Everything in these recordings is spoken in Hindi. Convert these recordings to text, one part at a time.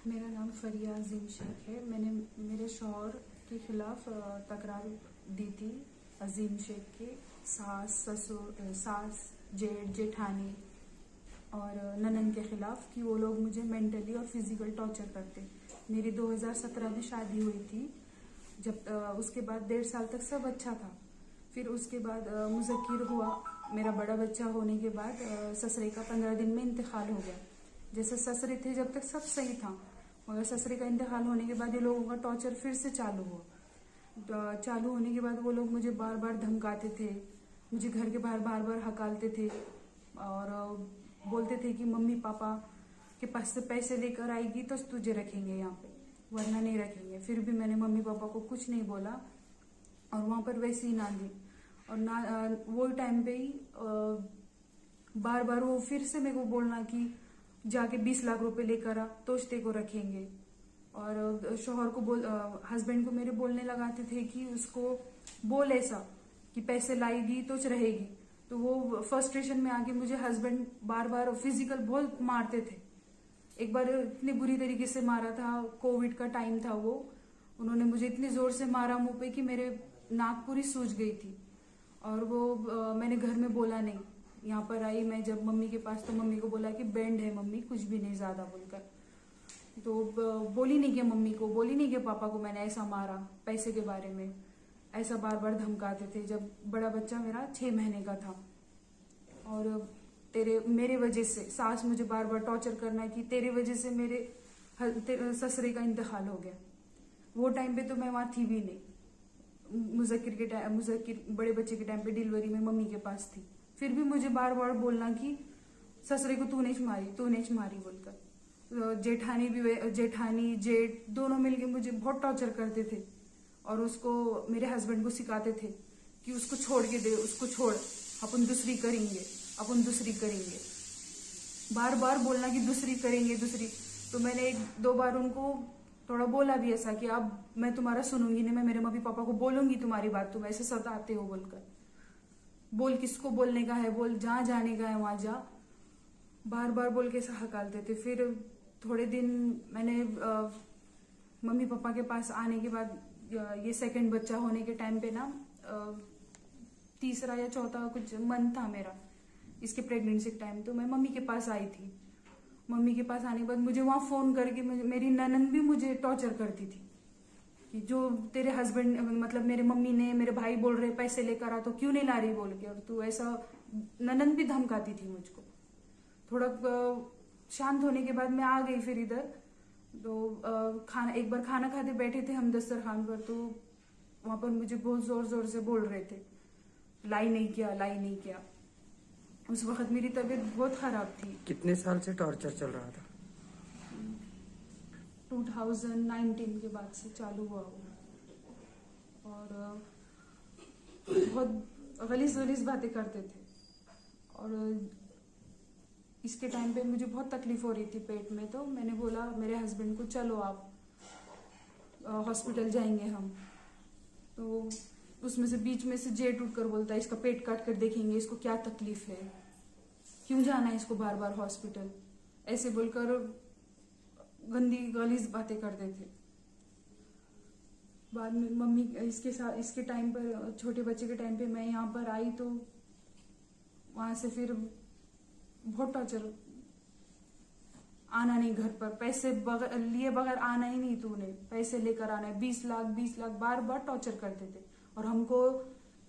मेरा नाम फरिया अजीम शेख है। मैंने मेरे शौहर के खिलाफ तकरार दी थी। अजीम शेख के सास ससुर सास जेठ जेठानी और ननन के खिलाफ कि वो लोग मुझे मेंटली और फिजिकल टॉर्चर करते। मेरी 2017 में शादी हुई थी। जब उसके बाद 1.5 साल तक सब अच्छा था। फिर उसके बाद मुज़क्किर हुआ। मेरा बड़ा बच्चा होने के बाद ससुरे का 15 दिन में इंतकाल हो गया। जैसे ससुरे थे जब तक सब सही था, मगर ससुरे का इंतकाल होने के बाद ये लोगों का टॉर्चर फिर से चालू हुआ। चालू होने के बाद वो लोग मुझे बार बार धमकाते थे, मुझे घर के बाहर बार बार हकालते थे और बोलते थे कि मम्मी पापा के पास से पैसे लेकर आएगी तो तुझे रखेंगे यहाँ पे, वरना नहीं रखेंगे। फिर भी मैंने मम्मी पापा को कुछ नहीं बोला और वहाँ पर वैसे ही ना दी। और ना वो टाइम पे ही बार बार वो फिर से मेरे को बोलना कि जाके 20 लाख रुपए लेकर आ तो तेरे को रखेंगे। और शोहर को हस्बैंड को मेरे बोलने लगाते थे कि उसको बोल ऐसा कि पैसे लाएगी तो रहेगी। तो वो फ्रस्ट्रेशन में आके मुझे हस्बैंड बार बार फिजिकल बहुत मारते थे। एक बार इतनी बुरी तरीके से मारा था, कोविड का टाइम था वो। उन्होंने मुझे इतनी जोर से मारा मुंह पे कि मेरे नाक पूरी सूज गई थी। और वो मैंने घर में बोला नहीं। यहाँ पर आई मैं जब मम्मी के पास तो मम्मी को बोला कि बैंड है मम्मी, कुछ भी नहीं ज्यादा बोलकर। तो बोली नहीं कि मम्मी को, बोली नहीं कि पापा को मैंने ऐसा मारा पैसे के बारे में। ऐसा बार बार धमकाते थे। जब बड़ा बच्चा मेरा 6 महीने का था और मेरे वजह से सास मुझे बार बार टॉर्चर करना कि तेरे वजह से मेरे ससुरे का इंतकाल हो गया। वो टाइम पे तो मैं वहां थी भी नहीं। मुज़क्किर बड़े बच्चे के टाइम पे डिलीवरी में मम्मी के पास थी। फिर भी मुझे बार बार बोलना कि ससुरे को तू नहीं मारी बोलकर। जेठानी जेठ दोनों मिलके मुझे बहुत टॉर्चर करते थे और उसको मेरे हस्बैंड को सिखाते थे कि उसको छोड़ के दे, उसको छोड़, अपन दूसरी करेंगे। बार बार बोलना कि दूसरी करेंगे दूसरी। तो मैंने 1-2 बार उनको थोड़ा बोला भी ऐसा कि अब मैं तुम्हारा सुनूंगी नहीं, मैं मेरे मम्मी पापा को बोलूंगी तुम्हारी बात, तुम ऐसे सताते हो बोलकर। बोल किसको बोलने का है, बोल जहां जाने का है वहां जा, बार बार बोल के ऐसा हकालते थे। फिर थोड़े दिन मैंने मम्मी पापा के पास आने के बाद ये सेकंड बच्चा होने के टाइम पे ना तीसरा या चौथा कुछ मंथ था मेरा इसके प्रेगनेंसी के टाइम, तो मैं मम्मी के पास आई थी। मम्मी के पास आने के बाद मुझे वहां फोन करके मेरी ननन भी मुझे टॉर्चर करती थी कि जो तेरे हस्बैंड मतलब मेरे मम्मी ने मेरे भाई बोल रहे पैसे लेकर आ तो क्यों नहीं ला रही बोल के। और तू ऐसा, ननन भी धमकाती थी मुझको। थोड़ा शांत होने के बाद मैं आ गई फिर इधर। तो एक बार खाना खाते बैठे थे हम दस्तरखान पर, तो वहां पर मुझे बहुत जोर जोर से बोल रहे थे लाई नहीं किया। उस वक्त मेरी तबीयत बहुत खराब थी। कितने साल से टॉर्चर चल रहा था? 2019 के बाद से चालू हुआ वो। और बहुत गलीज बातें करते थे। और इसके टाइम पे मुझे बहुत तकलीफ हो रही थी पेट में। तो मैंने बोला मेरे हस्बैंड को चलो आप हॉस्पिटल जाएंगे हम। तो उसमें से बीच में से जेठ उठ कर बोलता है इसका पेट काट कर देखेंगे इसको क्या तकलीफ है, क्यों जाना है इसको बार बार हॉस्पिटल, ऐसे बोलकर गंदी गलीज बातें करते थे। बाद में मम्मी इसके टाइम पर, छोटे बच्चे के टाइम पे मैं यहाँ पर आई तो वहां से फिर बहुत टॉर्चर। आना नहीं घर पर, पैसे लिए बगैर आना ही नहीं, तूने पैसे लेकर आना है, 20 लाख बार बार टॉर्चर करते थे। और हमको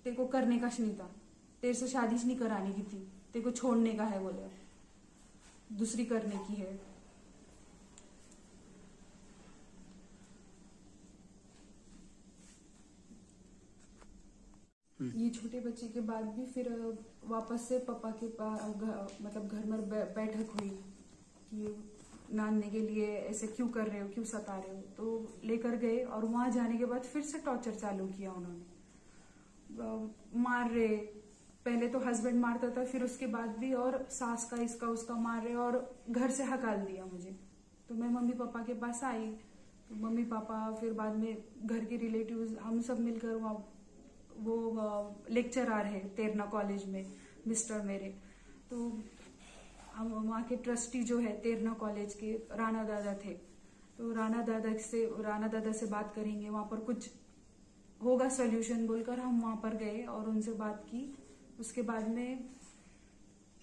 तेरे को करने का नहीं था, तेरे से शादी नहीं कराने की थी, तेरे को छोड़ने का है बोले, दूसरी करने की है। ये छोटे बच्चे के बाद भी फिर वापस से पापा के पास मतलब घर में बैठक हुई कि नानने के लिए ऐसे क्यों कर रहे हो, क्यों सता रहे हो। तो लेकर गए और वहां जाने के बाद फिर से टॉर्चर चालू किया उन्होंने। मार रहे, पहले तो हस्बैंड मारता था, फिर उसके बाद भी और सास का इसका उसका मार रहे और घर से हकाल दिया मुझे। तो मैं मम्मी पापा के पास आई। तो मम्मी पापा फिर बाद में घर के रिलेटिव्स हम सब मिलकर वहाँ वो लेक्चरर है तेरना कॉलेज में मिस्टर मेरे, तो हम वहाँ के ट्रस्टी जो है तेरना कॉलेज के राणा दादा थे। तो राणा दादा से बात करेंगे, वहां पर कुछ होगा सोल्यूशन बोलकर हम वहां पर गए और उनसे बात की। उसके बाद में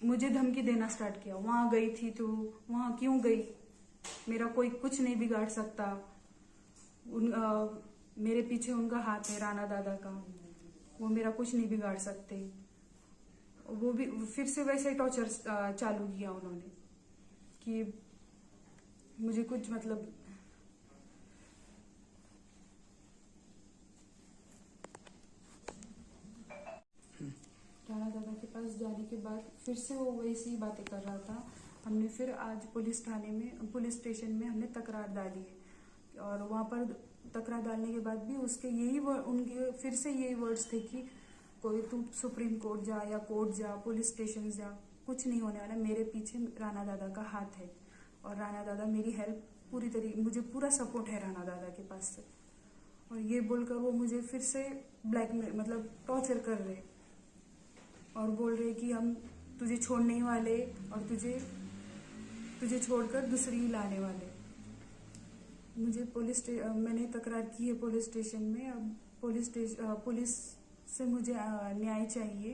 मुझे धमकी देना स्टार्ट किया, वहां गई थी तो वहां क्यों गई, मेरा कोई कुछ नहीं बिगाड़ सकता, मेरे पीछे उनका हाथ है राणा दादा का, वो मेरा कुछ नहीं बिगाड़ सकते। वो भी फिर से वैसे ही टॉर्चर चालू किया उन्होंने कि मुझे कुछ मतलब राणा दादा के पास जाने के बाद फिर से वो वैसी ही बातें कर रहा था। हमने फिर आज पुलिस स्टेशन में हमने तकरार डाली है और वहां पर तकरार डालने के बाद भी उसके उनके फिर से यही वर्ड्स थे कि कोई तू सुप्रीम कोर्ट जा या कोर्ट जा, पुलिस स्टेशन जा, कुछ नहीं होने वाला, मेरे पीछे राणा दादा का हाथ है और राणा दादा मेरी हेल्प पूरी तरीके, मुझे पूरा सपोर्ट है राणा दादा के पास से। और ये बोलकर वो मुझे फिर से ब्लैकमेल मतलब टॉर्चर कर रहे और बोल रहे कि हम तुझे छोड़ने ही वाले और तुझे छोड़कर दूसरी लाने वाले। मुझे मैंने तकरार की है पुलिस स्टेशन में। अब पुलिस से मुझे न्याय चाहिए।